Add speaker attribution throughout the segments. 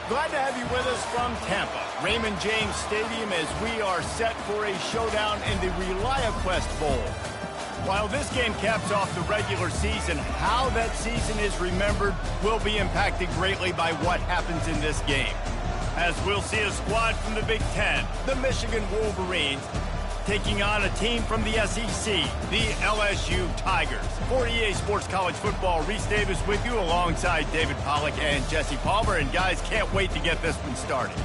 Speaker 1: Glad to have you with us from Tampa, Raymond James Stadium, as we are set for a showdown in the ReliaQuest Bowl. While this game caps off the regular season, how that season is remembered will be impacted greatly by what happens in this game. As we'll see a squad from the Big Ten, the Michigan Wolverines, taking on a team from the SEC, the LSU Tigers. For EA Sports College Football, Reese Davis with you alongside David Pollack and Jesse Palmer. And guys, can't wait to get this one started.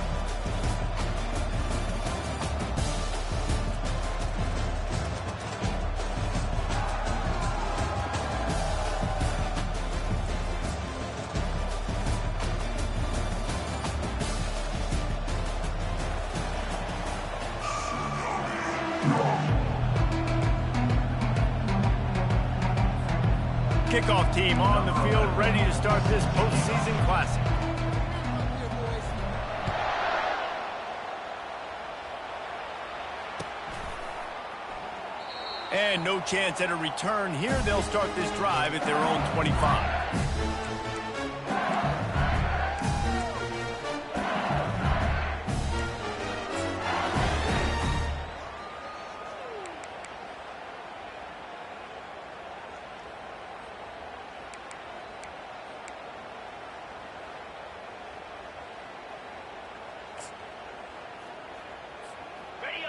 Speaker 1: Kickoff team on the field, ready to start this postseason classic. And no chance at a return here. They'll start this drive at their own 25.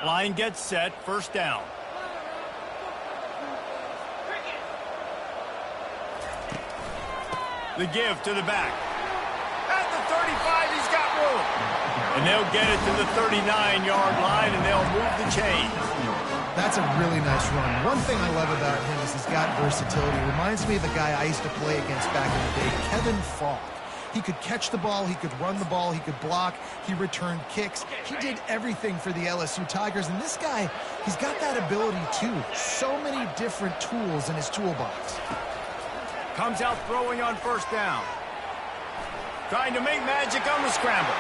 Speaker 1: Line gets set, first down. The give to the back. At the 35, he's got room. And they'll get it to the 39-yard line, and they'll move the chains.
Speaker 2: That's a really nice run. One thing I love about him is he's got versatility. Reminds me of the guy I used to play against back in the day, Kevin Falk. He could catch the ball, he could run the ball, he could block, he returned kicks. He did everything for the LSU Tigers, and this guy, he's got that ability too. So many different tools in his toolbox.
Speaker 1: Comes out throwing on first down. Trying to make magic on the scramble.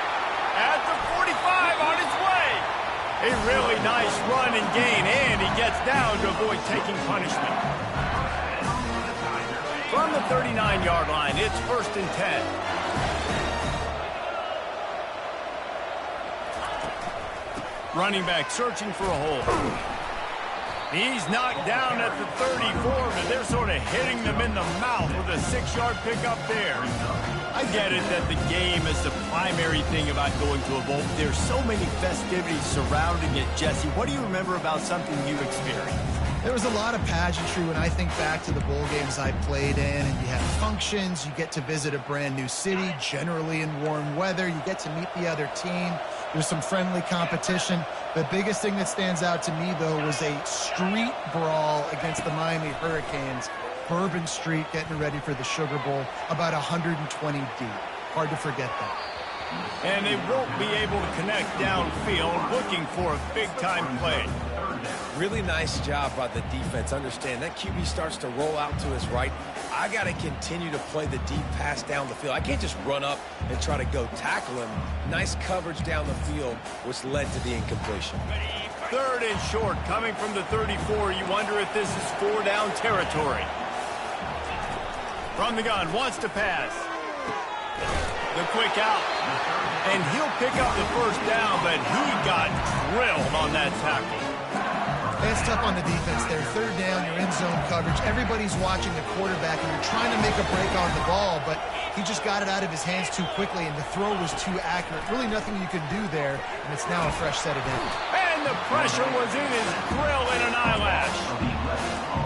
Speaker 1: At the 45, on its way. A really nice run and gain, and he gets down to avoid taking punishment. From the 39-yard line, it's first and 10. Running back searching for a hole. He's knocked down at the 34, but they're sort of hitting them in the mouth with a 6-yard pickup there. I get it that the game is the primary thing about going to a bowl. There's so many festivities surrounding it, Jesse. What do you remember about something you experienced?
Speaker 2: There was a lot of pageantry when I think back to the bowl games I played in, and you have functions, you get to visit a brand new city, generally in warm weather, you get to meet the other team, there's some friendly competition. The biggest thing that stands out to me, though, was a street brawl against the Miami Hurricanes. Bourbon Street getting ready for the Sugar Bowl, about 120 deep. Hard to forget that.
Speaker 1: And they won't be able to connect downfield, looking for a big-time play.
Speaker 3: Really nice job by the defense. Understand that QB starts to roll out to his right. I got to continue to play the deep pass down the field. I can't just run up and try to go tackle him. Nice coverage down the field, which led to the incompletion.
Speaker 1: 3rd and short, coming from the 34. You wonder if this is 4-down territory. From the gun, wants to pass. The quick out. And he'll pick up the 1st down, but he got drilled on that tackle.
Speaker 2: It's tough on the defense there. 3rd down, you're in zone coverage. Everybody's watching the quarterback, and you're trying to make a break on the ball, but he just got it out of his hands too quickly, and the throw was too accurate. Really nothing you can do there, and it's now a fresh set of downs.
Speaker 1: And the pressure was in his grill in an eyelash.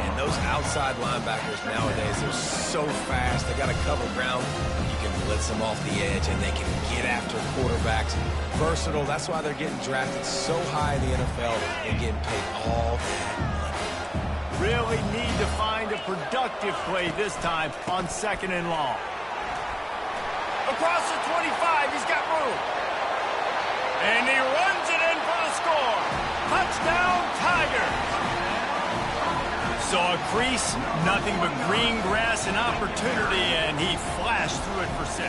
Speaker 3: And those outside linebackers nowadays, they're so fast. They got to cover ground. You can blitz them off the edge, and they can get after quarterbacks. Versatile. That's why they're getting drafted so high in the NFL and getting paid all that money.
Speaker 1: Really need to find a productive play this time on 2nd and long. Across the 25, he's got room. And he runs it in for the score. Touchdown, Tigers. Saw a crease, nothing but green grass and opportunity, and he flashed through it for 6.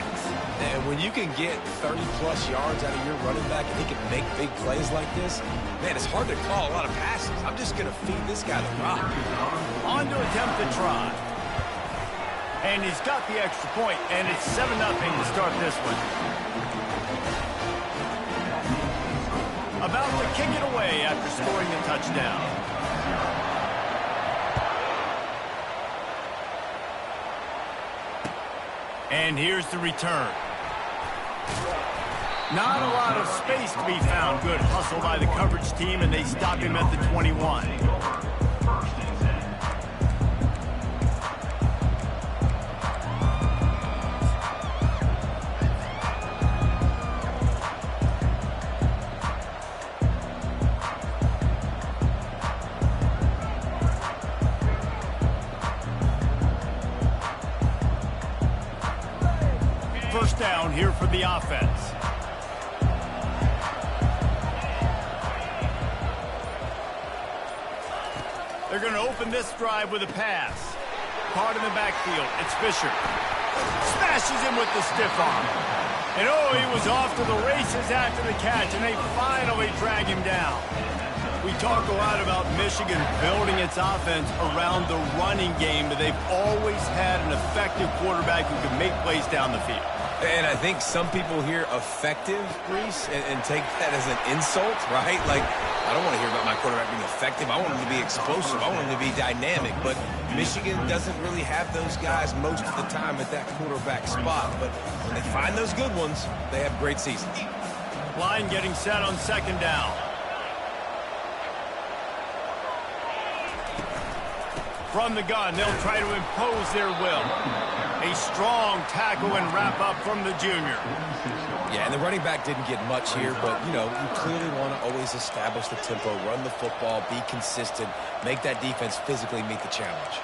Speaker 3: And when you can get 30-plus yards out of your running back and he can make big plays like this, man, it's hard to call a lot of passes. I'm just going to feed this guy the rock.
Speaker 1: On to attempt the try. And he's got the extra point, and it's 7-0 to start this one. About to kick it away after scoring the touchdown. And here's the return. Not a lot of space to be found. Good hustle by the coverage team, and they stop him at the 21. First down here for the offense. They're going to open this drive with a pass. Caught in the backfield. It's Fisher. Smashes him with the stiff arm. And oh, he was off to the races after the catch, and they finally drag him down. We talk a lot about Michigan building its offense around the running game, but they've always had an effective quarterback who can make plays down the field.
Speaker 3: And I think some people hear effective, Reese, and take that as an insult, right? Like, I don't want to hear about my quarterback being effective. I want him to be explosive. I want him to be dynamic. But Michigan doesn't really have those guys most of the time at that quarterback spot. But when they find those good ones, they have great seasons.
Speaker 1: Line getting set on 2nd down. From the gun, they'll try to impose their will. A strong tackle and wrap up from the junior.
Speaker 3: Yeah, and the running back didn't get much here, but, you know, you clearly want to always establish the tempo, run the football, be consistent, make that defense physically meet the challenge.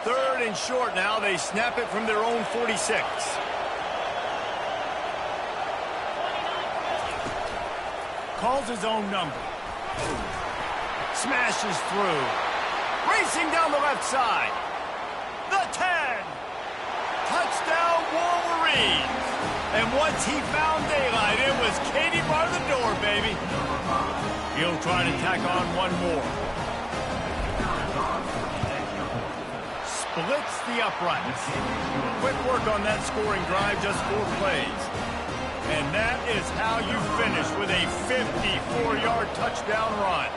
Speaker 1: Third and short now. They snap it from their own 46. Calls his own number. Smashes through. Racing down the left side. The 10. Touchdown Wolverines. And once he found daylight, it was Katie bar the door, baby. He'll try to tack on one more. Splits the uprights. Quick work on that scoring drive, just 4 plays. And that is how you finish with a 54-yard touchdown run.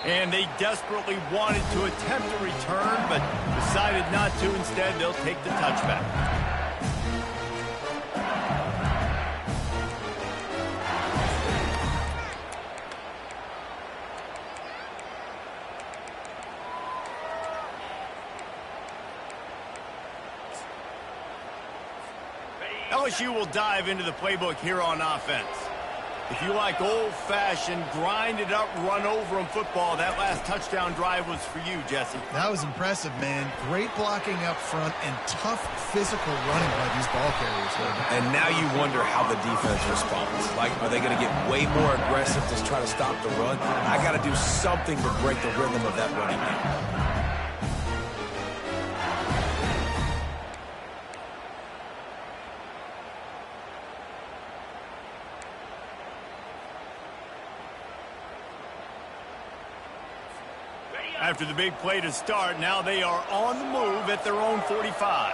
Speaker 1: And they desperately wanted to attempt a return, but decided not to. Instead, they'll take the touchback. LSU will dive into the playbook here on offense. If you like old-fashioned, grind-it-up, run-over-'em football, that last touchdown drive was for you, Jesse.
Speaker 2: That was impressive, man. Great blocking up front and tough physical running by these ball carriers.
Speaker 3: And now you wonder how the defense responds. Like, are they going to get way more aggressive to try to stop the run? I got to do something to break the rhythm of that running game.
Speaker 1: After the big play to start, now they are on the move at their own 45.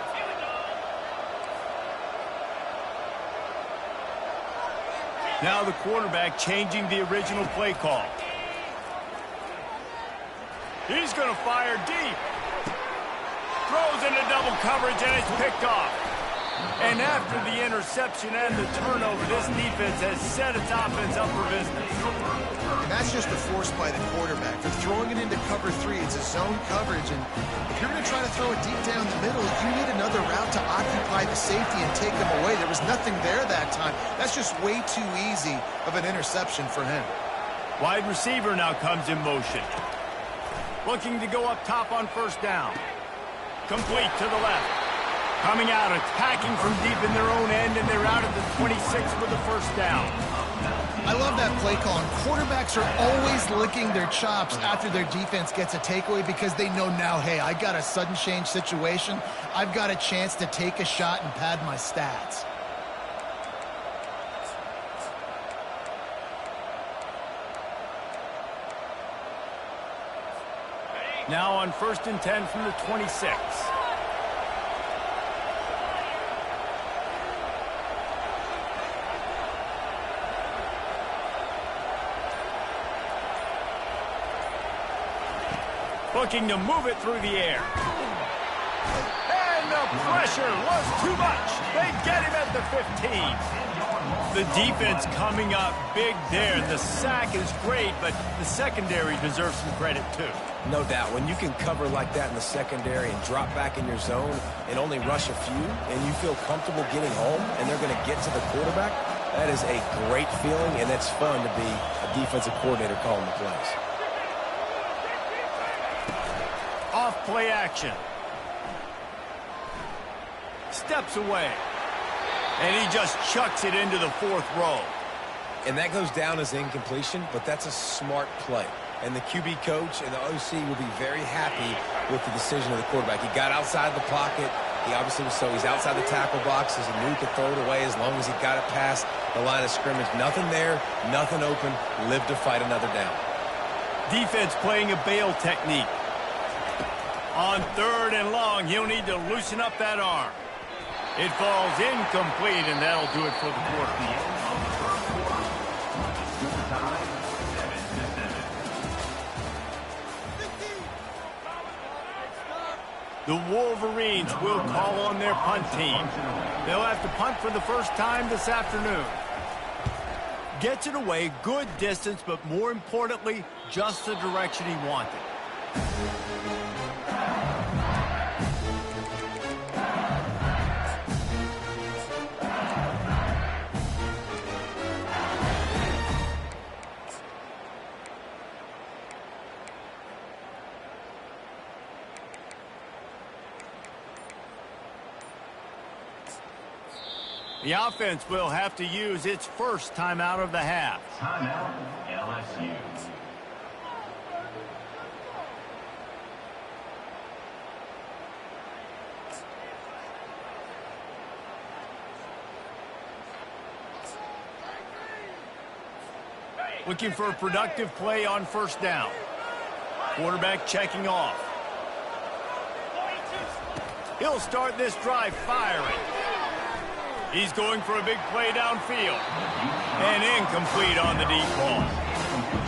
Speaker 1: Now the quarterback changing the original play call. He's going to fire deep. Throws into double coverage, and it's picked off. And after the interception and the turnover, this defense has set its offense up for business.
Speaker 2: And that's just a force by the quarterback. They're throwing it into cover 3. It's a zone coverage, and if you're going to try to throw it deep down the middle, you need another route to occupy the safety and take them away. There was nothing there that time. That's just way too easy of an interception for him.
Speaker 1: Wide receiver now comes in motion. Looking to go up top on first down. Complete to the left. Coming out, attacking from deep in their own end, and they're out at the 26 with the first down.
Speaker 2: I love that play call. And quarterbacks are always licking their chops after their defense gets a takeaway because they know now, hey, I got a sudden change situation. I've got a chance to take a shot and pad my stats.
Speaker 1: Now on 1st and 10 from the 26. Looking to move it through the air. And the pressure was too much. They get him at the 15. The defense coming up big there. The sack is great, but the secondary deserves some credit too.
Speaker 3: No doubt. When you can cover like that in the secondary and drop back in your zone and only rush a few, and you feel comfortable getting home and they're going to get to the quarterback, that is a great feeling, and it's fun to be a defensive coordinator calling the plays.
Speaker 1: Off play action. Steps away. And he just chucks it into the 4th row.
Speaker 3: And that goes down as incompletion, but that's a smart play. And the QB coach and the OC will be very happy with the decision of the quarterback. He got outside the pocket. He obviously was he's outside the tackle box. He knew he could throw it away as long as he got it past the line of scrimmage. Nothing there, nothing open. Live to fight another down.
Speaker 1: Defense playing a bail technique. On 3rd and long, he'll need to loosen up that arm. It falls incomplete, and that'll do it for the quarter. The Wolverines will call on their punt team. They'll have to punt for the first time this afternoon. Gets it away, good distance, but more importantly, just the direction he wanted. The offense will have to use its first timeout of the half.
Speaker 4: Timeout, LSU.
Speaker 1: Looking for a productive play on first down. Quarterback checking off. He'll start this drive firing. He's going for a big play downfield. And incomplete on the deep ball.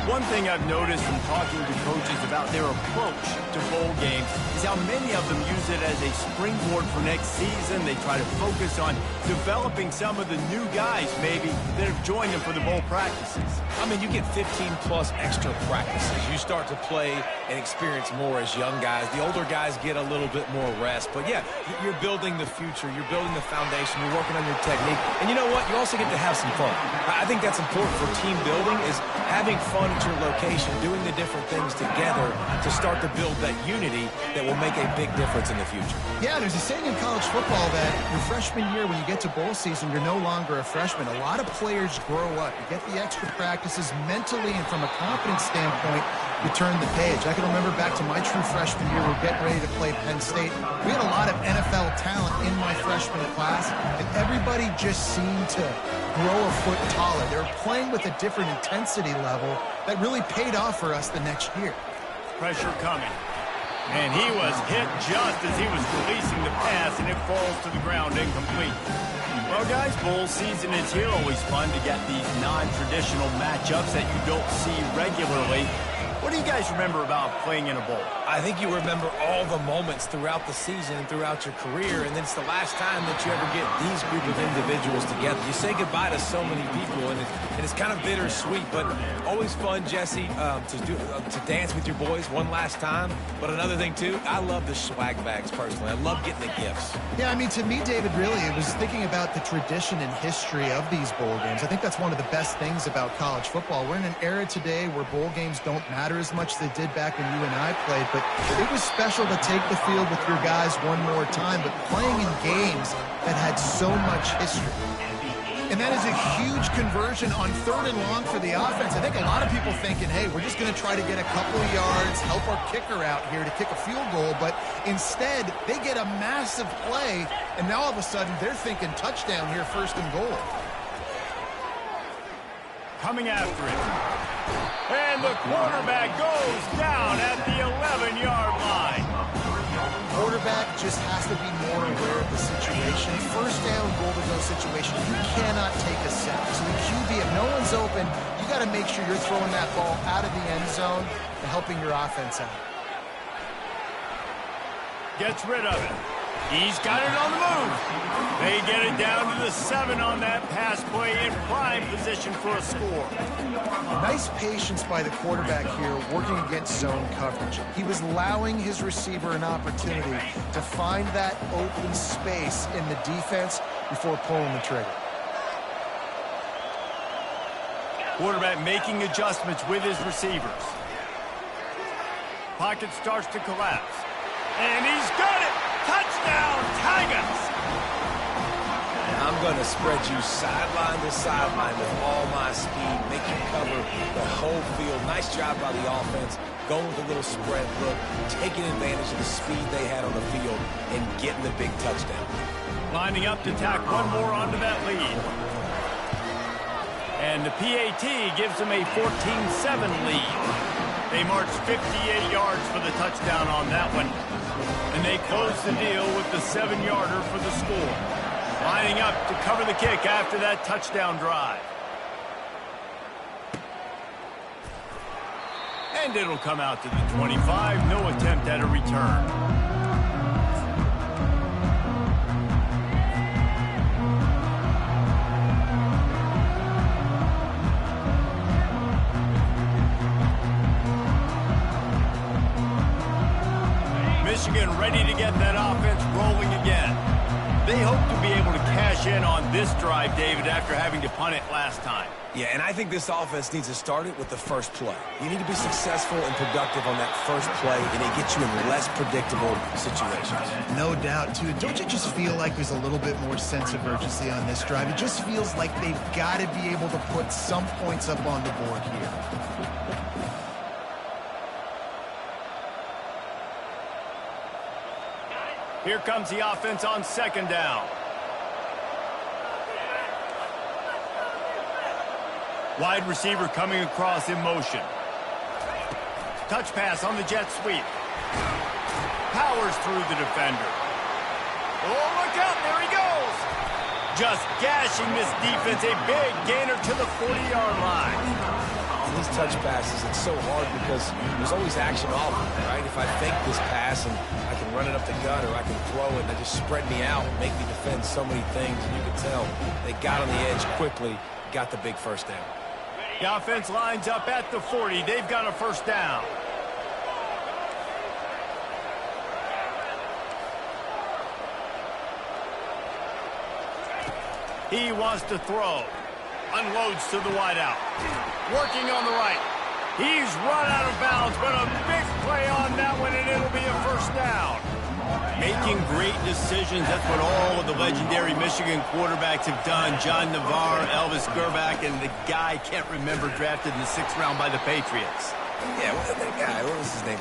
Speaker 1: One thing I've noticed from talking to coaches about their approach to bowl games is how many of them use it as a springboard for next season. They try to focus on developing some of the new guys, maybe, that have joined them for the bowl practices.
Speaker 3: I mean, you get 15-plus extra practices. You start to play and experience more as young guys. The older guys get a little bit more rest. But, yeah, you're building the future. You're building the foundation. You're working on your technique. And you know what? You also get to have some fun. I think that's important for team building, is having fun at your location, doing the different things together to start to build that unity that will make a big difference in the future.
Speaker 2: Yeah, there's a saying in college football that your freshman year, when you get to bowl season, you're no longer a freshman. A lot of players grow up. You get the extra practices mentally, and from a confidence standpoint, you turn the page. I can remember back to my true freshman year, we're getting ready to play Penn State. We had a lot of NFL talent in my freshman class, and everybody just seemed to grow a foot taller. They were playing with a different intensity level that really paid off for us the next year.
Speaker 1: Pressure coming. And he was hit just as he was releasing the pass, and it falls to the ground incomplete. Well, guys, bowl season is here. Always fun to get these non-traditional matchups that you don't see regularly. What do you guys remember about playing in a bowl?
Speaker 3: I think you remember all the moments throughout the season and throughout your career, and then it's the last time that you ever get these group of individuals together. You say goodbye to so many people, and it's kind of bittersweet, but always fun, Jesse, to dance with your boys one last time. But another thing, too, I love the swag bags, personally. I love getting the gifts.
Speaker 2: Yeah, I mean, to me, David, really, it was thinking about the tradition and history of these bowl games. I think that's one of the best things about college football. We're in an era today where bowl games don't matter as much as they did back when you and I played, but it was special to take the field with your guys one more time, but playing in games that had so much history. And that is a huge conversion on 3rd and long for the offense. I think a lot of people thinking, hey, we're just going to try to get a couple of yards, help our kicker out here to kick a field goal, but instead they get a massive play, and now all of a sudden they're thinking touchdown here, 1st and goal.
Speaker 1: Coming after it. And the quarterback goes down at the 11-yard line.
Speaker 2: Quarterback just has to be more aware of the situation. 1st down, goal-to-go situation. You cannot take a sack. So the QB, if no one's open, you got to make sure you're throwing that ball out of the end zone and helping your offense out.
Speaker 1: Gets rid of it. He's got it on the move. They get it down to the 7 on that pass play, in prime position for a score.
Speaker 2: Nice patience by the quarterback here, working against zone coverage. He was allowing his receiver an opportunity to find that open space in the defense before pulling the trigger.
Speaker 1: Quarterback making adjustments with his receivers. Pocket starts to collapse. And he's got it! Touchdown, Tigers!
Speaker 3: I'm going to spread you sideline to sideline with all my speed, make you cover the whole field. Nice job by the offense, going with a little spread look, taking advantage of the speed they had on the field, and getting the big touchdown.
Speaker 1: Lining up to tack one more onto that lead. And the PAT gives them a 14-7 lead. They march 58 yards for the touchdown on that one. And they close the deal with the 7-yarder for the score. Lining up to cover the kick after that touchdown drive. And it'll come out to the 25. No attempt at a return. Michigan ready to get that offense rolling again. They hope to be able to cash in on this drive, David, after having to punt it last time.
Speaker 3: Yeah, and I think this offense needs to start it with the first play. You need to be successful and productive on that first play, and it gets you in less predictable situations.
Speaker 2: No doubt, too. Don't you just feel like there's a little bit more sense of urgency on this drive? It just feels like they've got to be able to put some points up on the board here.
Speaker 1: Here comes the offense on 2nd down. Wide receiver coming across in motion. Touch pass on the jet sweep. Powers through the defender. Oh, look out, there he goes. Just gashing this defense, a big gainer to the 40-yard line.
Speaker 3: these touch passes, it's so hard because there's always action off, right? If I fake this pass and I can run it up the gut or I can throw it and they just spread me out and make me defend so many things, and you can tell they got on the edge quickly, got the big first down.
Speaker 1: The offense lines up at the 40. They've got a first down. He wants to throw. Unloads to the wideout. Working on the right. He's run out of bounds, but a big play on that one, and it'll be a first down. Making great decisions. That's what all of the legendary Michigan quarterbacks have done. John Navarre, Elvis Grbac, and the guy can't remember, drafted in the 6th round by the Patriots.
Speaker 3: Yeah, that guy, what was his name?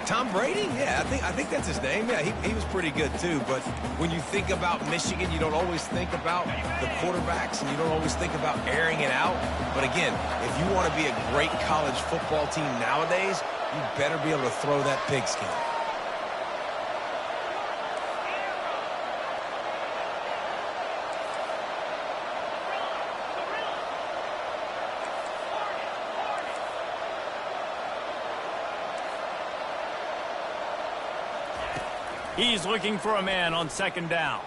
Speaker 3: Tom Brady? Yeah, I think that's his name. Yeah, he was pretty good too. But when you think about Michigan, you don't always think about the quarterbacks, and you don't always think about airing it out. But again, if you want to be a great college football team nowadays, you better be able to throw that pigskin.
Speaker 1: He's looking for a man on 2nd down.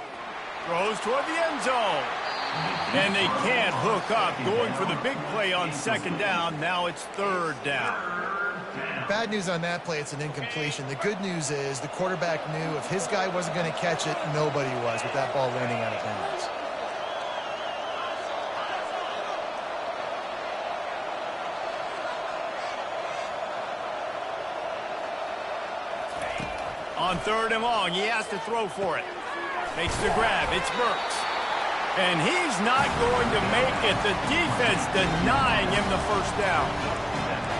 Speaker 1: Throws toward the end zone. And they can't hook up. Going for the big play on 2nd down. Now it's 3rd down.
Speaker 2: Bad news on that play, it's an incompletion. The good news is the quarterback knew if his guy wasn't going to catch it, nobody was with that ball landing out of bounds.
Speaker 1: On 3rd and long, he has to throw for it. Makes the grab. It's Burks. And he's not going to make it. The defense denying him the first down.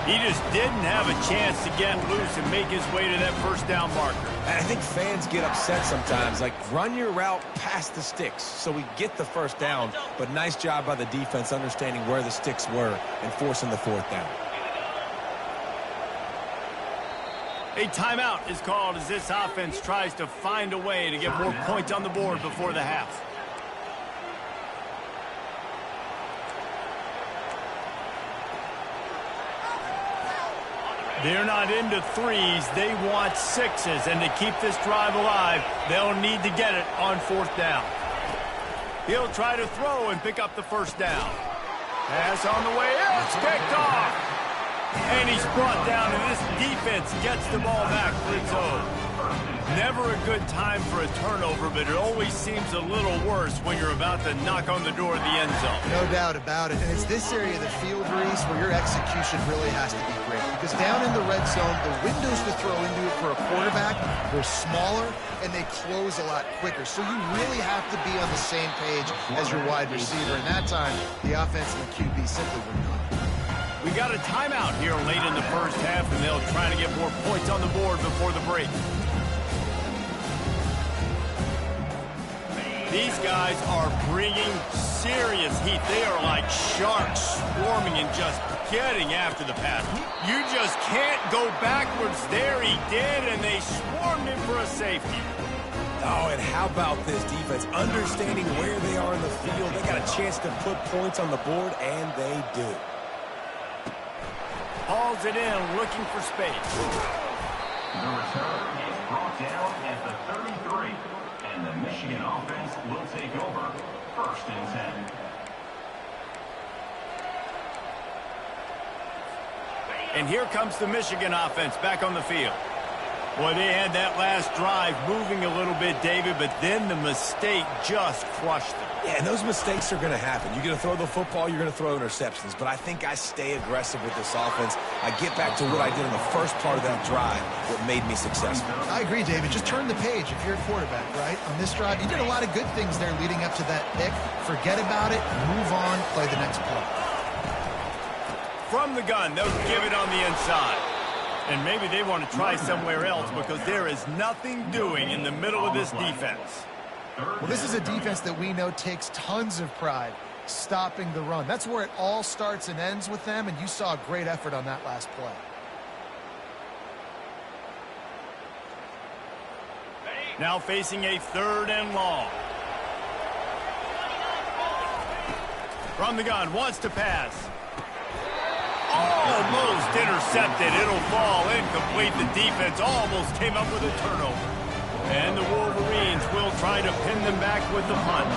Speaker 1: He just didn't have a chance to get loose and make his way to that first down marker.
Speaker 3: And I think fans get upset sometimes. Like, run your route past the sticks so we get the first down. But nice job by the defense understanding where the sticks were and forcing the 4th down.
Speaker 1: A timeout is called as this offense tries to find a way to get more points on the board before the half. They're not into 3s. They want 6s. And to keep this drive alive, they'll need to get it on 4th down. He'll try to throw and pick up the first down. Pass on the way out. It's picked off. And he's brought down, and this defense gets the ball back for its own. Never a good time for a turnover, but it always seems a little worse when you're about to knock on the door of the end zone.
Speaker 2: No doubt about it. And it's this area of the field, Reese, where your execution really has to be great. Because down in the red zone, the windows to throw into it for a quarterback, they're smaller, and they close a lot quicker. So you really have to be on the same page as your wide receiver. And that time, the offense and the QB simply were not.
Speaker 1: We got a timeout here late in the first half, and they'll try to get more points on the board before the break. These guys are bringing serious heat. They are like sharks swarming and just getting after the pass. You just can't go backwards. There he did, and they swarmed him for a safety.
Speaker 3: Oh, and how about this defense? Understanding where they are in the field. They got a chance to put points on the board, and they do.
Speaker 1: Hauls it in, looking for space.
Speaker 4: The return is brought down at the 33, and the Michigan offense will take over 1st and 10.
Speaker 1: And here comes the Michigan offense back on the field. Boy, they had that last drive moving a little bit, David, but then the mistake just crushed them.
Speaker 3: Yeah, and those mistakes are going to happen. You're going to throw the football, you're going to throw interceptions. But I think I stay aggressive with this offense. I get back to what I did in the first part of that drive, what made me successful.
Speaker 2: I agree, David. Just turn the page if you're a quarterback, right? On this drive, you did a lot of good things there leading up to that pick. Forget about it, move on, play the next play.
Speaker 1: From the gun, they'll give it on the inside. And maybe they want to try somewhere else because there is nothing doing in the middle of this defense.
Speaker 2: Well, this is a defense that we know takes tons of pride stopping the run. That's where it all starts and ends with them, and you saw a great effort on that last play.
Speaker 1: Now facing a 3rd and long. From the gun, wants to pass. Almost intercepted. It'll fall incomplete. The defense almost came up with a turnover. And the Wolverines will try to pin them back with the punt.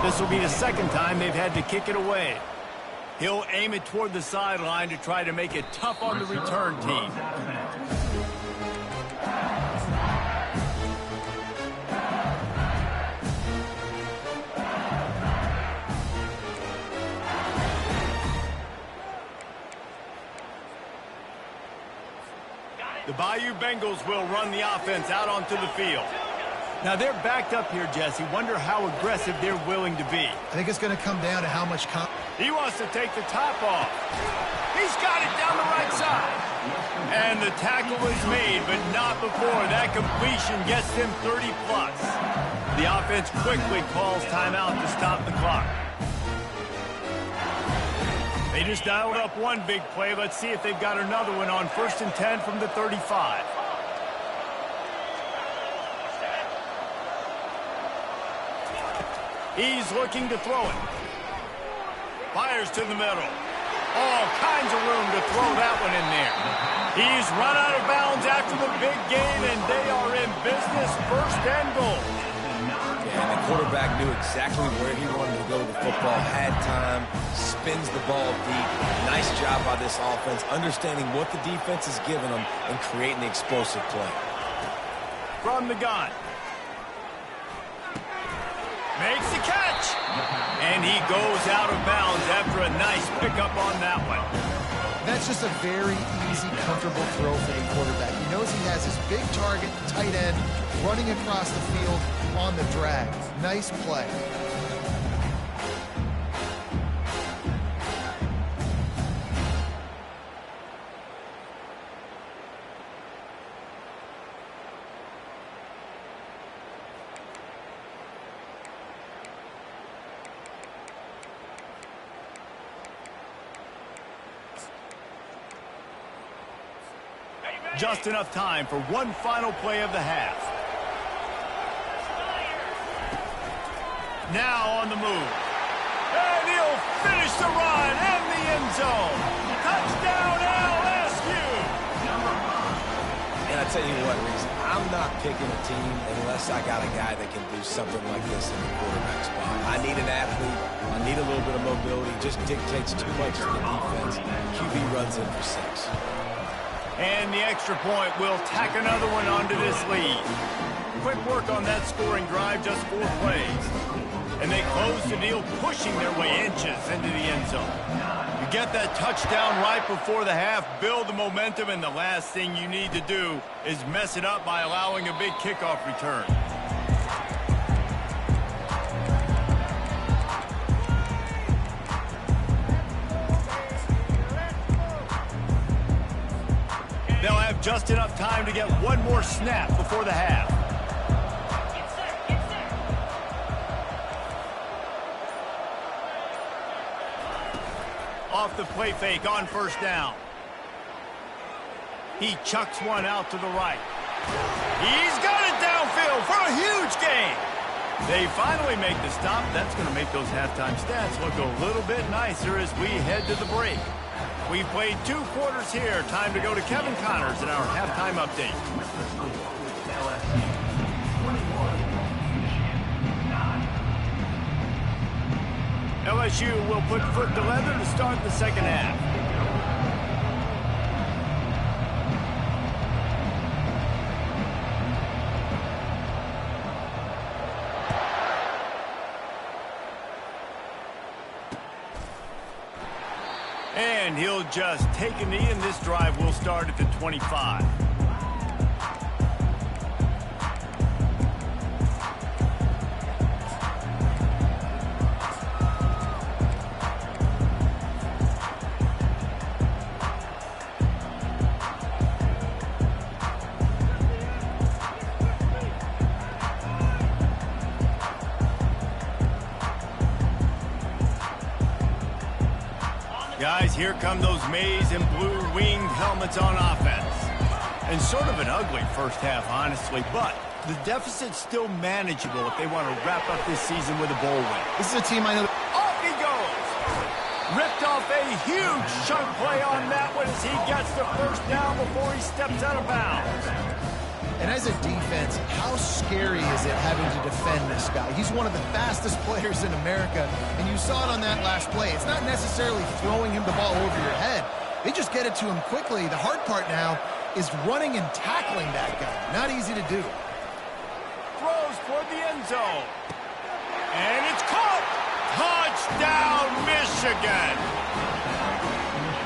Speaker 1: This will be the second time they've had to kick it away. He'll aim it toward the sideline to try to make it tough on the return team. The Bayou Bengals will run the offense out onto the field. Now they're backed up here, Jesse. Wonder how aggressive they're willing to be.
Speaker 2: I think it's going to come down to how much
Speaker 1: He wants to take the top off. He's got it down the right side. And the tackle is made, but not before that completion gets them 30+. The offense quickly calls timeout to stop the clock. They just dialed up one big play. Let's see if they've got another one on 1st and 10 from the 35. He's looking to throw it. Fires to the middle. All kinds of room to throw that one in there. He's run out of bounds after the big gain, and they are in business, 1st and goal.
Speaker 3: And the quarterback knew exactly where he wanted to go with the football, had time, spins the ball deep. Nice job by this offense, understanding what the defense is giving them and creating the explosive play.
Speaker 1: From the gun. Makes the catch. And he goes out of bounds after a nice pickup on that one.
Speaker 2: That's just a very easy, comfortable throw for the quarterback. He knows he has his big target, tight end, running across the field on the drag. Nice play.
Speaker 1: Just enough time for one final play of the half. Now on the move. And he'll finish the run in the end zone. Touchdown LSU.
Speaker 3: And I tell you what, Reese, I'm not picking a team unless I got a guy that can do something like this in the quarterback spot. I need an athlete. I need a little bit of mobility. Just dictates too much to the defense. QB runs in for 6.
Speaker 1: And the extra point will tack another one onto this lead. Quick work on that scoring drive, just 4 plays. And they close the deal, pushing their way inches into the end zone. You get that touchdown right before the half, build the momentum, and the last thing you need to do is mess it up by allowing a big kickoff return. They'll have just enough time to get one more snap before the half. Off the play fake on 1st down. He chucks one out to the right. He's got it downfield for a huge gain. They finally make the stop. That's going to make those halftime stats look a little bit nicer as we head to the break. We've played 2 quarters here. Time to go to Kevin Connors in our halftime update. LSU will put foot to leather to start the second half. And he'll just take a knee, and this drive will start at the 25. Guys, here come those maize and blue winged helmets on offense. And sort of an ugly first half, honestly, but the deficit's still manageable if they want to wrap up this season with a bowl win.
Speaker 2: This is a team I know.
Speaker 1: Off he goes! Ripped off off a huge chunk play on that one as he gets the first down before he steps out of bounds.
Speaker 2: And as a defense, how scary is it having to defend this guy? He's one of the fastest players in America, and you saw it on that last play. It's not necessarily throwing him the ball over your head. They just get it to him quickly. The hard part now is running and tackling that guy. Not easy to do.
Speaker 1: Throws toward the end zone. And it's caught. Touchdown, Michigan.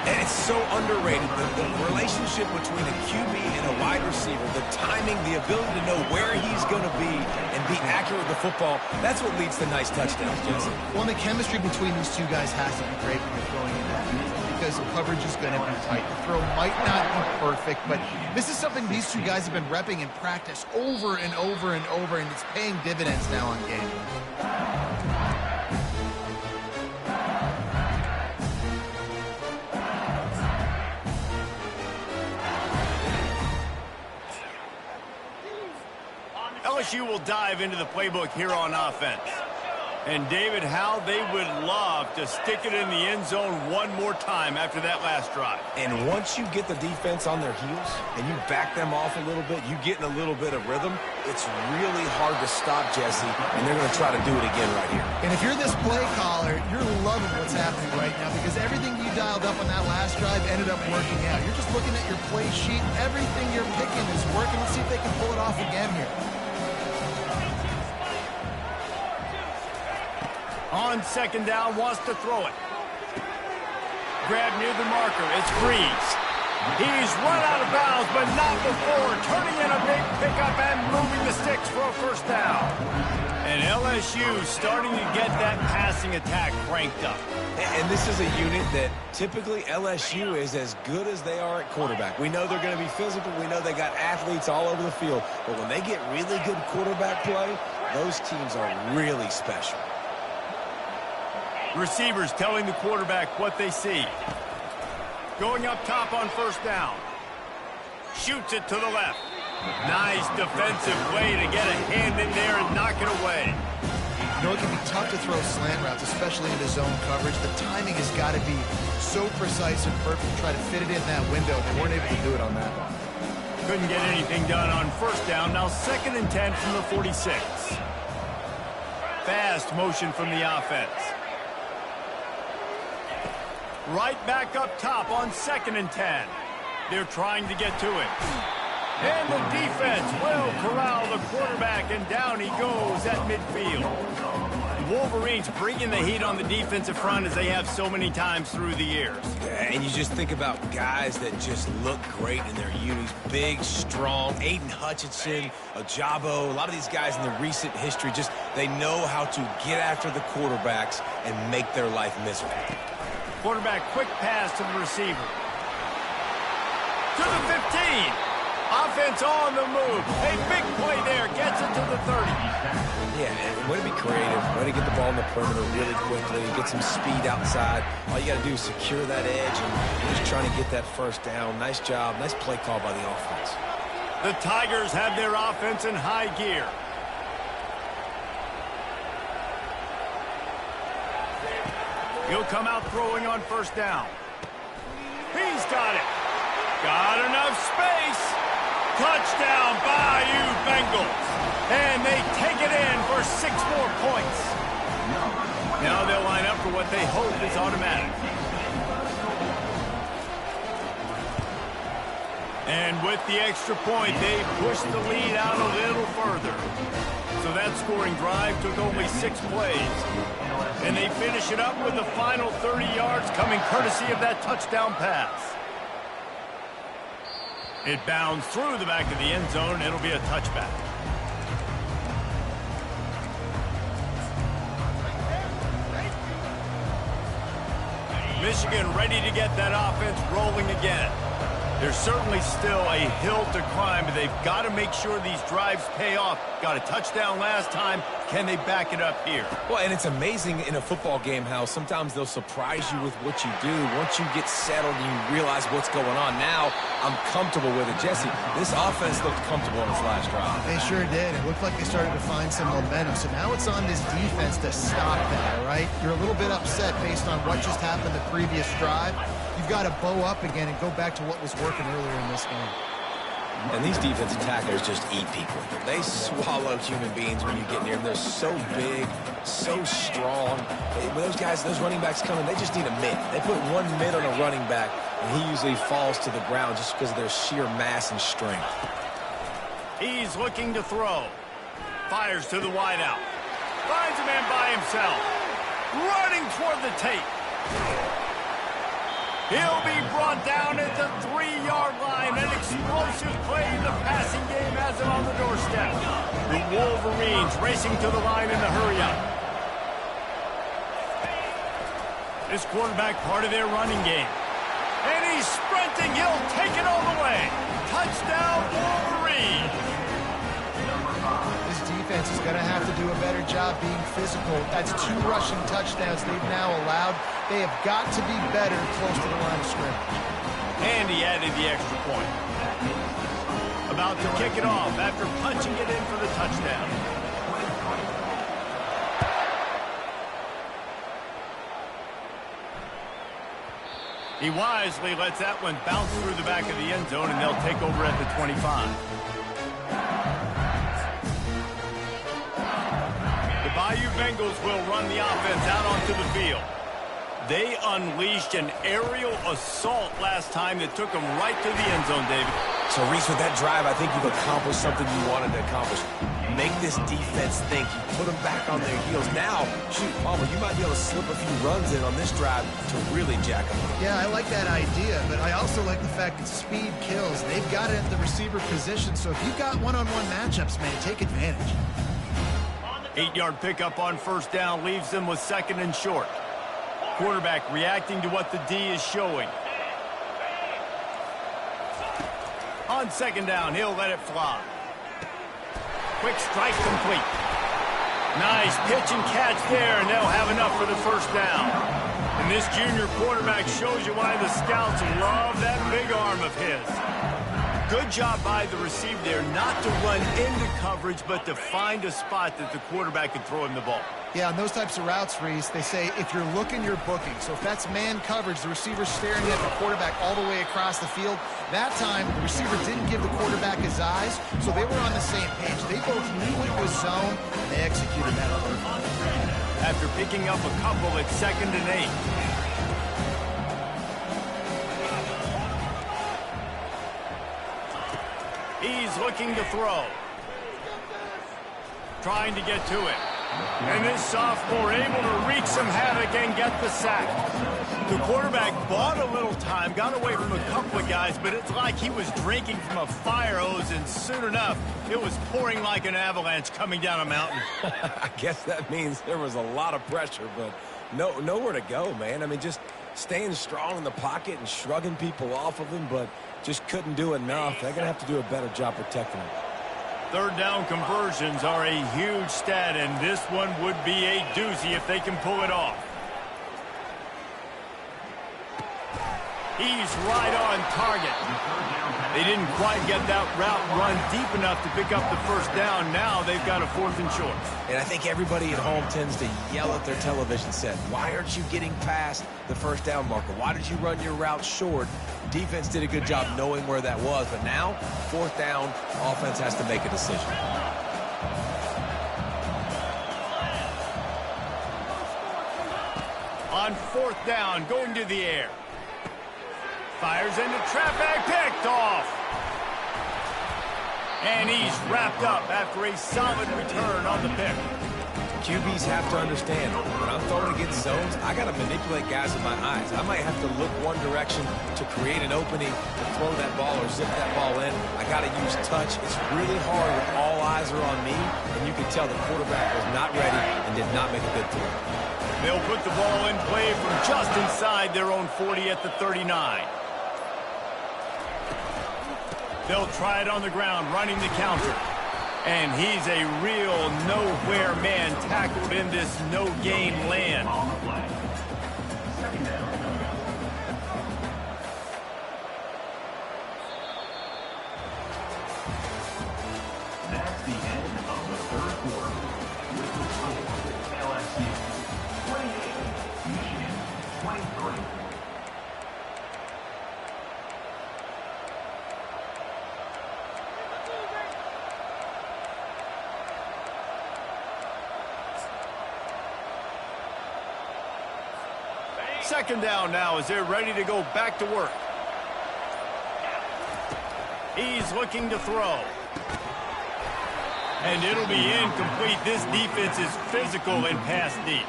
Speaker 3: And it's so underrated, the relationship between a QB and a wide receiver, the timing, the ability to know where he's going to be and be accurate with the football, that's what leads to nice touchdowns, Jesse.
Speaker 2: Well, the chemistry between these two guys has to be great when you're throwing in that because the coverage is going to be tight. The throw might not be perfect, but this is something these two guys have been repping in practice over and over and over, and it's paying dividends now on game.
Speaker 1: LSU will dive into the playbook here on offense. And David, how they would love to stick it in the end zone one more time after that last drive.
Speaker 3: And once you get the defense on their heels and you back them off a little bit, you get in a little bit of rhythm, it's really hard to stop, Jesse, and they're going to try to do it again right here.
Speaker 2: And if you're this play caller, you're loving what's happening right now because everything you dialed up on that last drive ended up working out. You're just looking at your play sheet. Everything you're picking is working. Let's see if they can pull it off again here.
Speaker 1: On second down, wants to throw it. Grab near the marker. It's Breeze. He's run out of bounds, but not before turning in a big pickup and moving the sticks for a first down. And LSU starting to get that passing attack cranked up.
Speaker 3: And this is a unit that typically LSU is as good as they are at quarterback. We know they're going to be physical. We know they got athletes all over the field. But when they get really good quarterback play, those teams are really special.
Speaker 1: Receivers telling the quarterback what they see. Going up top on first down. Shoots it to the left. Nice defensive play to get a hand in there and knock it away.
Speaker 2: You know, it can be tough to throw slant routes, especially into zone coverage. The timing has got to be so precise and perfect to try to fit it in that window. They weren't able to do it on that one.
Speaker 1: Couldn't get anything done on first down. Now 2nd and 10 from the 46. Fast motion from the offense. Right back up top on 2nd and 10. They're trying to get to it. And the defense will corral the quarterback, and down he goes at midfield. Wolverines bringing the heat on the defensive front as they have so many times through the years.
Speaker 3: Yeah, and you just think about guys that just look great in their unis. Big, strong, Aiden Hutchinson, Ajabo, a lot of these guys in the recent history, just they know how to get after the quarterbacks and make their life miserable.
Speaker 1: Quarterback quick pass to the receiver. To the 15. Offense on the move. A big play there. Gets it to the 30.
Speaker 3: Yeah, and way to be creative. Way to get the ball in the perimeter really quickly. Get some speed outside. All you got to do is secure that edge, and you're just trying to get that first down. Nice job. Nice play call by the offense.
Speaker 1: The Tigers have their offense in high gear. He'll come out throwing on first down. He's got it. Got enough space. Touchdown, Bayou Bengals. And they take it in for 6 more points. Now they'll line up for what they hope is automatic. And with the extra point, they push the lead out a little further. So that scoring drive took only 6 plays. And they finish it up with the final 30 yards coming courtesy of that touchdown pass. It bounds through the back of the end zone. It'll be a touchback. Michigan ready to get that offense rolling again. There's certainly still a hill to climb, but they've got to make sure these drives pay off. Got a touchdown last time. Can they back it up here?
Speaker 3: Well, and it's amazing in a football game how sometimes they'll surprise you with what you do. Once you get settled and you realize what's going on, now I'm comfortable with it. Jesse, this offense looked comfortable in its last drive.
Speaker 2: They sure did. It looked like they started to find some momentum. So now it's on this defense to stop that, all right? You're a little bit upset based on what just happened the previous drive. You've got to bow up again and go back to what was working earlier in this game.
Speaker 3: And these defensive tacklers just eat people. They swallow human beings when you get near them. They're so big, so strong. When those guys, those running backs come in, they just need a mid. They put one mid on a running back, and he usually falls to the ground just because of their sheer mass and strength.
Speaker 1: He's looking to throw. Fires to the wideout. Finds a man by himself. Running toward the tape. He'll be brought down at the 3-yard line. An explosive play in the passing game has him on the doorstep. The Wolverines racing to the line in the hurry-up. This quarterback part of their running game. And he's sprinting. He'll take it all the way. Touchdown, Wolverines.
Speaker 2: This defense is going to have to do a better job being physical. That's 2 rushing touchdowns they've now allowed. They have got to be better close to the line of scrimmage.
Speaker 1: And he added the extra point. About to kick it off after punching it in for the touchdown. He wisely lets that one bounce through the back of the end zone, and they'll take over at the 25. The Bayou Bengals will run the offense out onto the field. They unleashed an aerial assault last time that took them right to the end zone, David.
Speaker 3: So, Reese, with that drive, I think you've accomplished something you wanted to accomplish. Make this defense think. You put them back on their heels. Now, shoot, Palmer, you might be able to slip a few runs in on this drive to really jack them up.
Speaker 2: Yeah, I like that idea, but I also like the fact that speed kills. They've got it at the receiver position, so if you've got one-on-one matchups, man, take advantage.
Speaker 1: 8-yard pickup on first down leaves them with 2nd and short. Quarterback reacting to what the D is showing. On 2nd down, he'll let it fly. Quick strike complete. Nice pitch and catch there, and they'll have enough for the first down. And this junior quarterback shows you why the scouts love that big arm of his. Good job by the receiver there, not to run into coverage, but to find a spot that the quarterback can throw him the ball.
Speaker 2: Yeah, on those types of routes, Reese, they say if you're looking, you're booking. So if that's man coverage, the receiver's staring at the quarterback all the way across the field. That time, the receiver didn't give the quarterback his eyes, so they were on the same page. They both knew it was zone, and they executed that perfectly.
Speaker 1: After picking up a couple at 2nd and 8. He's looking to throw. Trying to get to it. And this sophomore able to wreak some havoc and get the sack. The quarterback bought a little time, got away from a couple of guys, but it's like he was drinking from a fire hose, and soon enough, it was pouring like an avalanche coming down a mountain.
Speaker 3: I guess that means there was a lot of pressure, but nowhere to go, man. I mean, just staying strong in the pocket and shrugging people off of him, but just couldn't do enough. They're going to have to do a better job protecting him.
Speaker 1: 3rd down conversions are a huge stat, and this one would be a doozy if they can pull it off. He's right on target. They didn't quite get that route run deep enough to pick up the first down. Now they've got a 4th and short.
Speaker 3: And I think everybody at home tends to yell at their television set, why aren't you getting past the first down marker? Why did you run your route short? Defense did a good job knowing where that was, but now, 4th down, offense has to make a decision.
Speaker 1: On 4th down, going to the air. Fires into trap bag, picked off. And he's wrapped up after a solid return on the pick.
Speaker 3: QBs have to understand, when I'm throwing against zones, I got to manipulate guys with my eyes. I might have to look one direction to create an opening to throw that ball or zip that ball in. I got to use touch. It's really hard when all eyes are on me, and you can tell the quarterback was not ready and did not make a good throw.
Speaker 1: They'll put the ball in play from just inside their own 40 at the 39. They'll try it on the ground, running the counter. And he's a real nowhere man tackled in this no-game land.
Speaker 4: On the play. Second down. That's the end of the third quarter. With the score, LSU 28, Michigan 23.
Speaker 1: Second down now as they're ready to go back to work. He's looking to throw. And it'll be incomplete. This defense is physical in pass deep.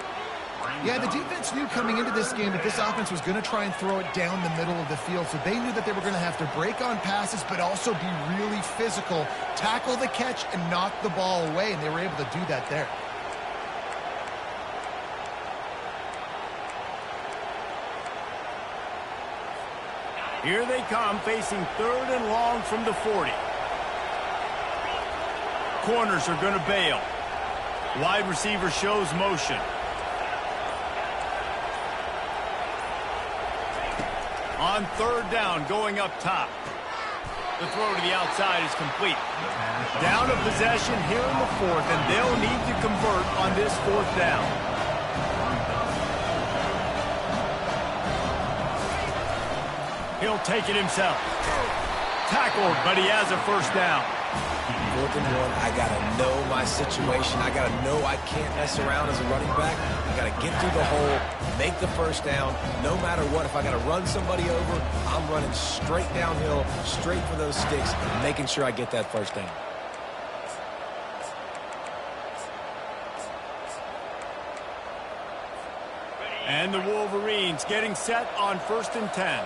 Speaker 2: Yeah, the defense knew coming into this game that this offense was going to try and throw it down the middle of the field, so they knew that they were going to have to break on passes but also be really physical, tackle the catch, and knock the ball away, and they were able to do that there.
Speaker 1: Here they come, facing third and long from the 40. Corners are going to bail. Wide receiver shows motion. On third down, going up top. The throw to the outside is complete. Down a possession here in the fourth, and they'll need to convert on this fourth down. He'll take it himself. Tackled, but he has a first down.
Speaker 3: 4th and 1, I got to know my situation. I got to know I can't mess around as a running back. I got to get through the hole, make the first down. No matter what, if I got to run somebody over, I'm running straight downhill, straight for those sticks, making sure I get that first down.
Speaker 1: And the Wolverines getting set on 1st and 10.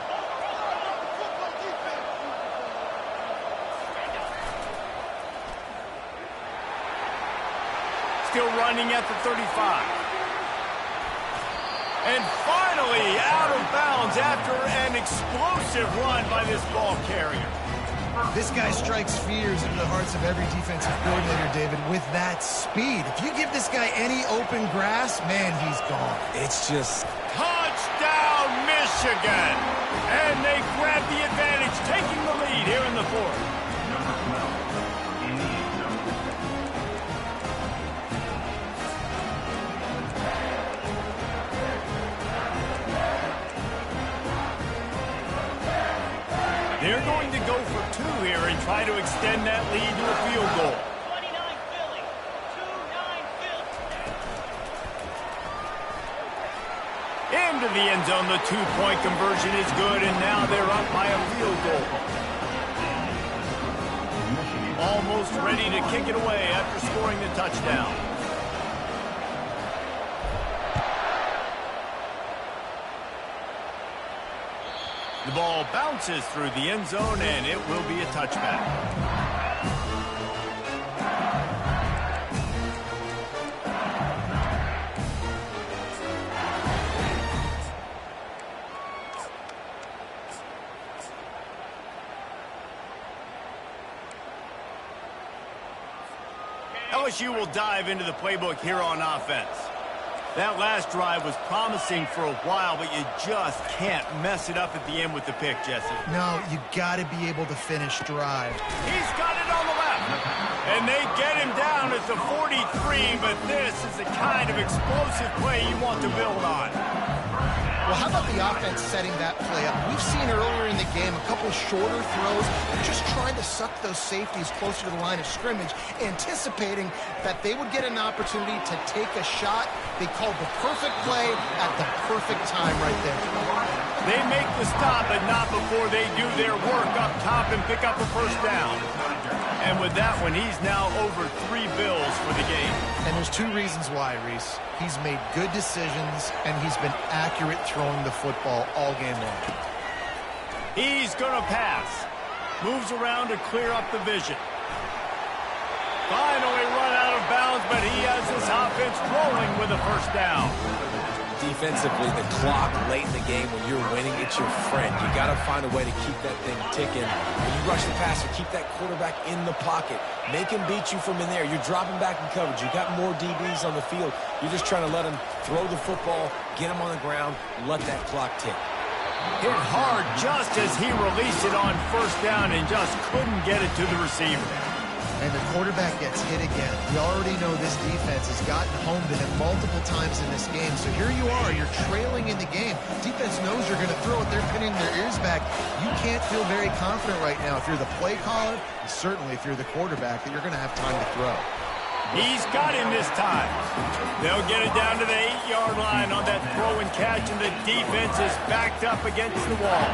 Speaker 1: Still running at the 35. And finally out of bounds after an explosive run by this ball carrier.
Speaker 2: This guy strikes fears into the hearts of every defensive coordinator, David, with that speed. If you give this guy any open grass, man, he's gone.
Speaker 3: It's just...
Speaker 1: Touchdown, Michigan! And they grab the advantage, taking the lead here in the fourth.
Speaker 4: Number 12 in the end zone.
Speaker 1: They're going to go for two here and try to extend that lead to a field goal.
Speaker 5: 29 Philly. 2-9 Philly.
Speaker 1: Into the end zone, the two-point conversion is good, and now they're up by a field goal. Almost ready to kick it away after scoring the touchdown. The ball bounces through the end zone, and it will be a touchback. LSU will dive into the playbook here on offense. That last drive was promising for a while, but you just can't mess it up at the end with the pick, Jesse.
Speaker 2: No, you got to be able to finish drive.
Speaker 1: He's got it on the left. And they get him down at the 43, but this is the kind of explosive play you want to build on.
Speaker 2: Well, how about the offense setting that play up? We've seen earlier in the game a couple shorter throws, just trying to suck those safeties closer to the line of scrimmage, anticipating that they would get an opportunity to take a shot. They called the perfect play at the perfect time right there.
Speaker 1: They make the stop, but not before they do their work up top and pick up a first down. And with that one, he's now over 3 bills for the game.
Speaker 2: And there's two reasons why, Reese. He's made good decisions, and he's been accurate throwing the football all game long.
Speaker 1: He's going to pass. Moves around to clear up the vision. Finally run out of bounds, but he has his offense rolling with a first down.
Speaker 3: Defensively, the clock late in the game when you're winning, it's your friend. You got to find a way to keep that thing ticking. When you rush the passer, keep that quarterback in the pocket. Make him beat you from in there. You're dropping back in coverage. You got more DBs on the field. You're just trying to let him throw the football, get him on the ground, let that clock tick.
Speaker 1: Hit hard just as he released it on first down and just couldn't get it to the receiver.
Speaker 2: And the quarterback gets hit again. We already know this defense has gotten home to him multiple times in this game. So here you are, you're trailing in the game. Defense knows you're going to throw it. They're pinning their ears back. You can't feel very confident right now if you're the play caller, and certainly if you're the quarterback, that you're going to have time to throw.
Speaker 1: He's got him this time. They'll get it down to the 8-yard line on that throw and catch, and the defense is backed up against the wall.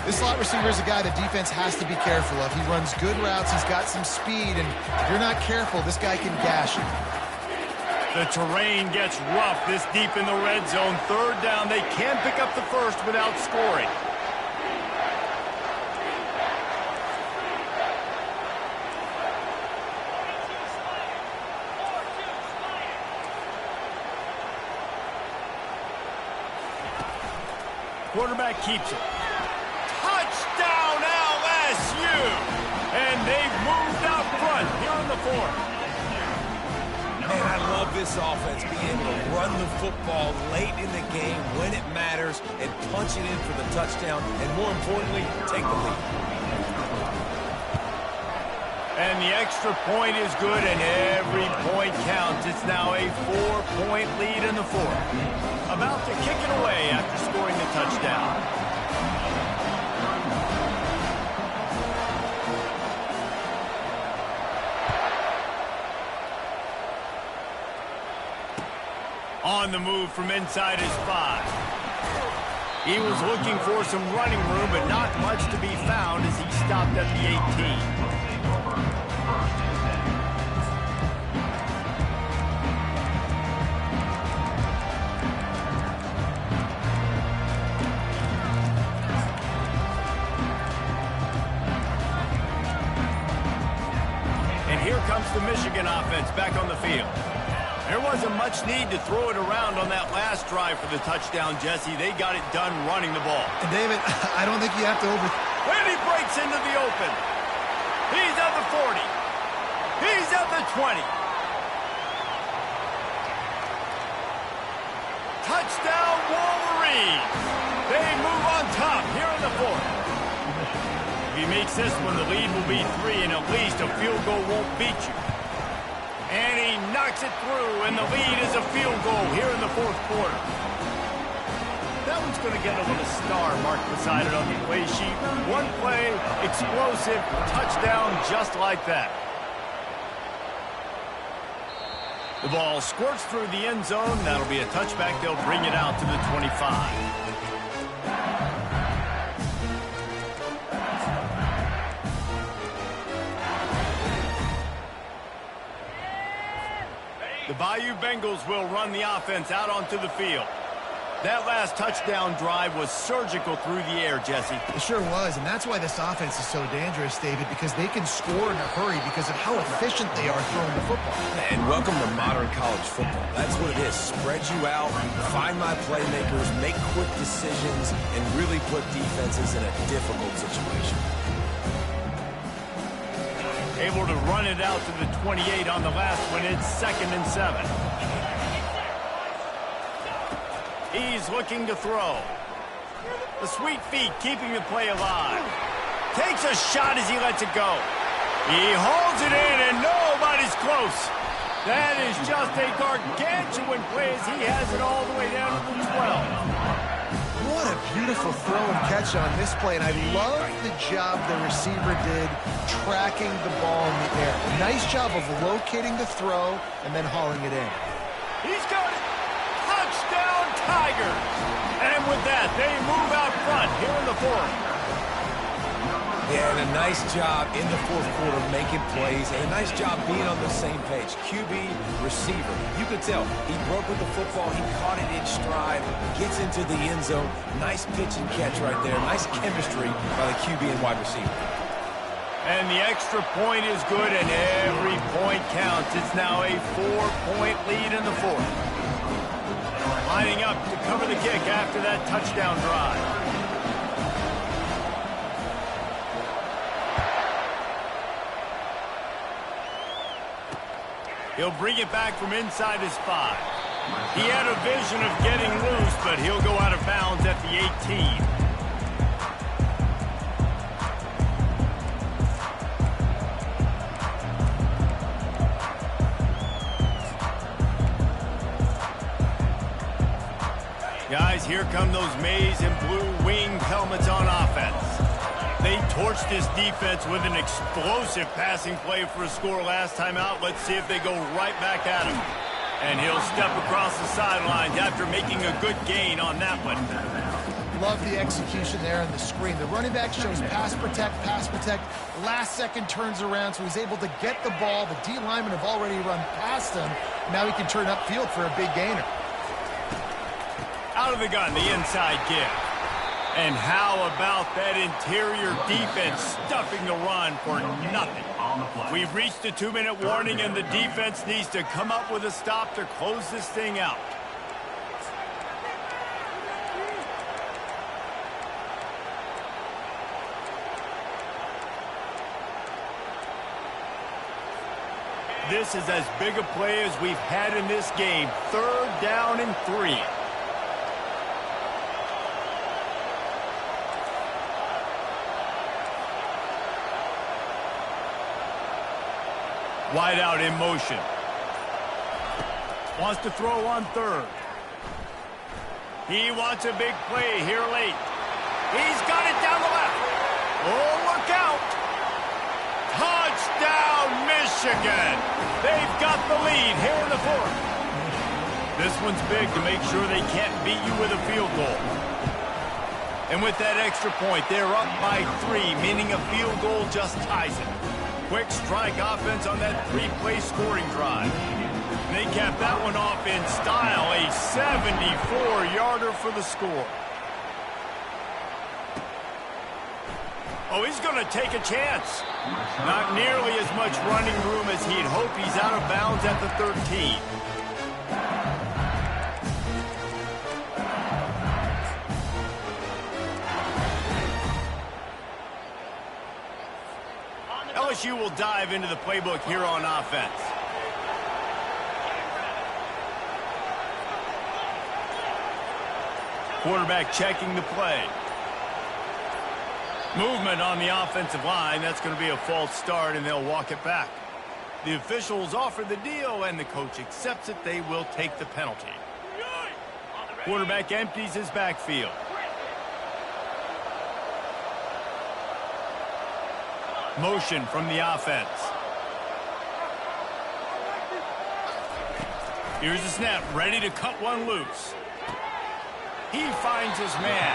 Speaker 2: This slot receiver is a guy the defense has to be careful of. He runs good routes. He's got some speed, and if you're not careful, this guy can gash you.
Speaker 1: The terrain gets rough this deep in the red zone. Third down, they can't pick up the first without scoring. Quarterback keeps it. Touchdown LSU! And they've moved out front here in the fourth.
Speaker 3: Man, I love this offense, being able to run the football late in the game when it matters and punch it in for the touchdown, and more importantly, take the lead.
Speaker 1: And the extra point is good, and every point counts. It's now a 4-point lead in the fourth. About to kick it away after scoring the touchdown. On the move from inside his 5. He was looking for some running room, but not much to be found as he stopped at the 18. Here comes the Michigan offense back on the field. There wasn't much need to throw it around on that last drive for the touchdown, Jesse. They got it done running the ball.
Speaker 2: And David, I don't think you have to
Speaker 1: And he breaks into the open. He's at the 40. He's at the 20. Touchdown Wolverines. They move on top here in the fourth. If he makes this one, the lead will be 3, and at least a field goal won't beat you. And he knocks it through, and the lead is a field goal here in the fourth quarter. That one's going to get a little star marked beside it on the play sheet. One play, explosive, touchdown just like that. The ball squirts through the end zone. That'll be a touchback. They'll bring it out to the 25. The Bayou Bengals will run the offense out onto the field. That last touchdown drive was surgical through the air, Jesse.
Speaker 2: It sure was, and that's why this offense is so dangerous, David, because they can score in a hurry because of how efficient they are throwing the football.
Speaker 3: And welcome to modern college football. That's what it is. Spread you out, find my playmakers, make quick decisions, and really put defenses in a difficult situation.
Speaker 1: Able to run it out to the 28 on the last one. It's 2nd and 7. He's looking to throw. The sweet feet keeping the play alive. Takes a shot as he lets it go. He hauls it in, and nobody's close. That is just a gargantuan play as he has it all the way down to the 12.
Speaker 2: What a beautiful throw and catch on this play, and I love the job the receiver did tracking the ball in the air. Nice job of locating the throw and then hauling it in.
Speaker 1: He's got it. Touchdown Tigers. And with that, they move out front here in the fourth.
Speaker 3: Yeah, and a nice job in the fourth quarter making plays, and a nice job being on the same page. QB, receiver. You could tell he broke with the football. He caught it in stride, gets into the end zone. Nice pitch and catch right there. Nice chemistry by the QB and wide receiver.
Speaker 1: And the extra point is good, and every point counts. It's now a 4-point lead in the fourth. Lining up to cover the kick after that touchdown drive. He'll bring it back from inside his 5. He had a vision of getting loose, but he'll go out of bounds at the 18. Guys, here come those maize and blue winged helmets on offense. They torched this defense with an explosive passing play for a score last time out. Let's see if they go right back at him. And he'll step across the sidelines after making a good gain on that one.
Speaker 2: Love the execution there on the screen. The running back shows pass protect, last second turns around, so he's able to get the ball. The D linemen have already run past him. Now he can turn upfield for a big gainer.
Speaker 1: Out of the gun, the inside give. And how about that interior defense stuffing the run for nothing? We've reached a 2-minute warning, and the defense needs to come up with a stop to close this thing out. This is as big a play as we've had in this game. 3rd down and 3. Wide out in motion. Wants to throw on 3rd. He wants a big play here late. He's got it down the left. Oh, look out. Touchdown, Michigan. They've got the lead here in the 4th. This one's big to make sure they can't beat you with a field goal. And with that extra point, they're up by 3, meaning a field goal just ties it. Quick strike offense on that 3-play scoring drive. And they cap that one off in style, a 74-yarder for the score. Oh, he's going to take a chance. Not nearly as much running room as he'd hope. He's out of bounds at the 13. LSU will dive into the playbook here on offense. Quarterback checking the play. Movement on the offensive line. That's going to be a false start, and they'll walk it back. The officials offer the deal, and the coach accepts it. They will take the penalty. Quarterback empties his backfield. Motion from the offense. Here's the snap, ready to cut one loose. He finds his man.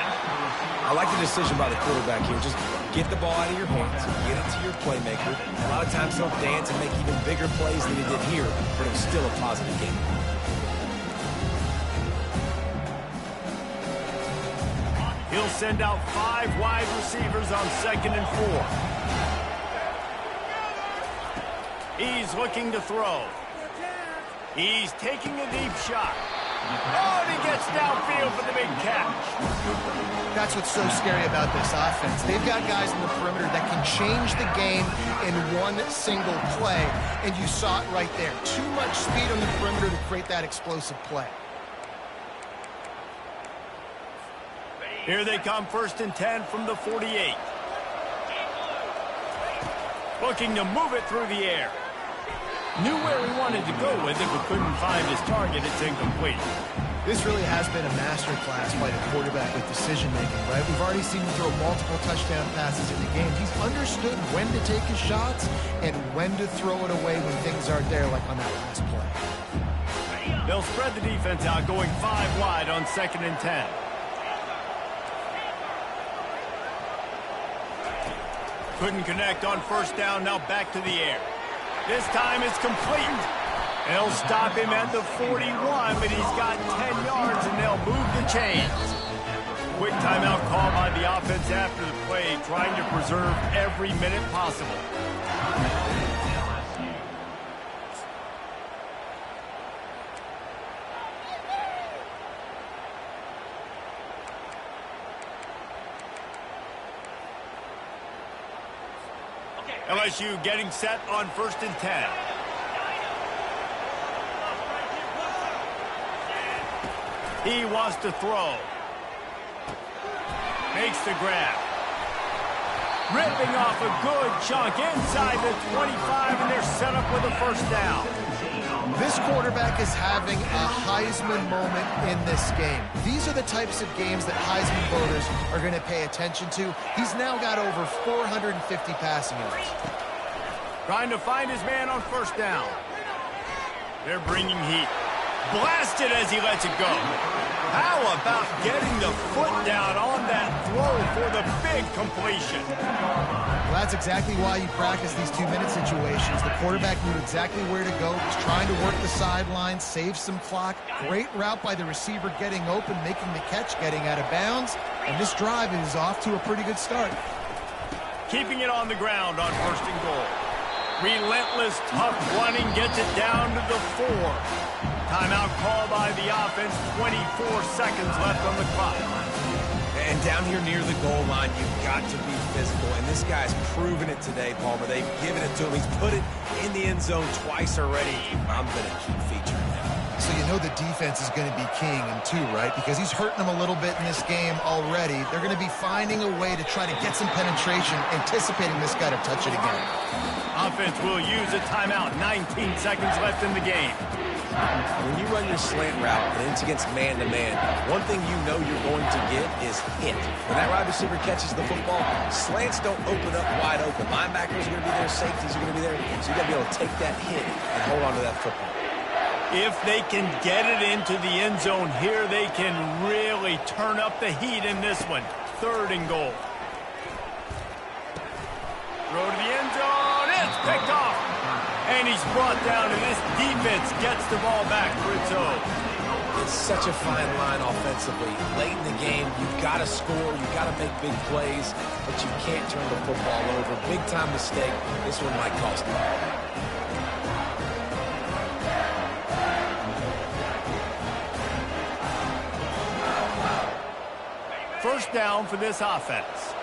Speaker 3: I like the decision by the quarterback here. Just get the ball out of your hands, get it to your playmaker. A lot of times he'll dance and make even bigger plays than he did here, but it was still a positive game.
Speaker 1: He'll send out 5 wide receivers on 2nd and 4. He's looking to throw. He's taking a deep shot. Oh, and he gets downfield for the big catch.
Speaker 2: That's what's so scary about this offense. They've got guys in the perimeter that can change the game in one single play, and you saw it right there. Too much speed on the perimeter to create that explosive play.
Speaker 1: Here they come, 1st and 10 from the 48. Looking to move it through the air. Knew where he wanted to go with it, but couldn't find his target. It's incomplete.
Speaker 2: This really has been a masterclass by the quarterback with decision-making, right? We've already seen him throw multiple touchdown passes in the game. He's understood when to take his shots and when to throw it away when things aren't there, like on that last play.
Speaker 1: They'll spread the defense out, going 5 wide on 2nd and 10. Couldn't connect on 1st down, now back to the air. This time it's complete. They'll stop him at the 41, but he's got 10 yards, and they'll move the chains. Quick timeout call by the offense after the play, trying to preserve every minute possible. LSU getting set on 1st and 10. He wants to throw. Makes the grab. Ripping off a good chunk inside the 25, and they're set up with a 1st down.
Speaker 2: This quarterback is having a Heisman moment in this game. These are the types of games that Heisman voters are going to pay attention to. He's now got over 450 passing yards.
Speaker 1: Trying to find his man on 1st down. They're bringing heat. Blasted as he lets it go. How about getting the foot down on that throw for the big completion?
Speaker 2: Well, that's exactly why you practice these 2-minute situations. The quarterback knew exactly where to go. He's trying to work the sideline, save some clock. Great route by the receiver getting open, making the catch, getting out of bounds. And this drive is off to a pretty good start.
Speaker 1: Keeping it on the ground on 1st and goal. Relentless, tough running gets it down to the 4. Timeout called by the offense. 24 seconds left on the clock.
Speaker 3: And down here near the goal line, you've got to be physical. And this guy's proven it today, Palmer. They've given it to him. He's put it in the end zone twice already. I'm going to keep featuring him.
Speaker 2: So you know the defense is going to be king in 2, right? Because he's hurting them a little bit in this game already. They're going to be finding a way to try to get some penetration, anticipating this guy to touch it again.
Speaker 1: Offense will use a timeout. 19 seconds left in the game.
Speaker 3: When you run your slant route and it's against man-to-man, one thing you know you're going to get is hit. When that wide receiver catches the football, slants don't open up wide open. Linebackers are going to be there, safeties are going to be there, so you got to be able to take that hit and hold on to that football.
Speaker 1: If they can get it into the end zone here, they can really turn up the heat in this one. 3rd and goal. Throw to the end zone. It's picked off. And he's brought down, and this defense gets the ball back for its own.
Speaker 3: It's such a fine line offensively. Late in the game, you've got to score, you've got to make big plays, but you can't turn the football over. Big-time mistake. This one might cost them.
Speaker 1: 1st down for this offense.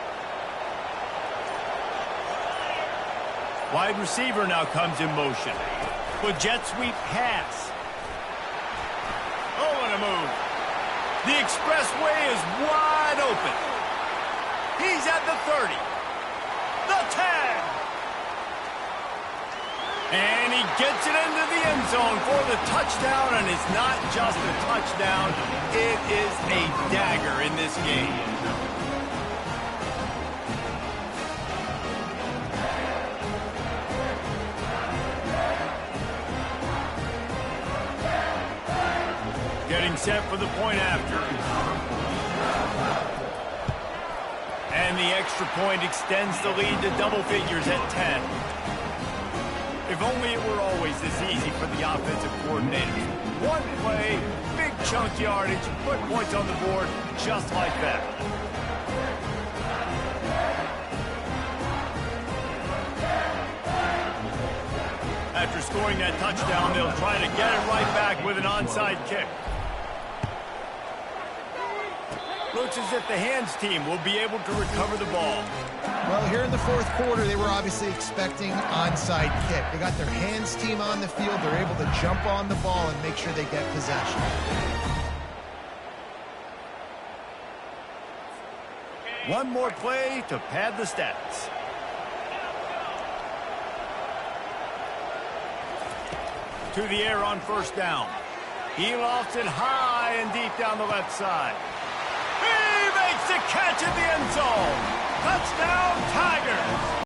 Speaker 1: Wide receiver now comes in motion. With jet sweep pass. Oh, what a move. The expressway is wide open. He's at the 30. The 10. And he gets it into the end zone for the touchdown, and it's not just a touchdown, it is a dagger in this game. Getting set for the point after. And the extra point extends the lead to double figures at 10. If only it were always this easy for the offensive coordinators. One play, big chunk yardage, put points on the board just like that. After scoring that touchdown, they'll try to get it right back with an onside kick. Looks as if the hands team will be able to recover the ball.
Speaker 2: Well, here in the 4th quarter, they were obviously expecting onside kick. They got their hands team on the field. They're able to jump on the ball and make sure they get possession.
Speaker 1: One more play to pad the stats. To the air on 1st down. He lofts it high and deep down the left side. He makes the catch in the end zone. Touchdown, Tigers!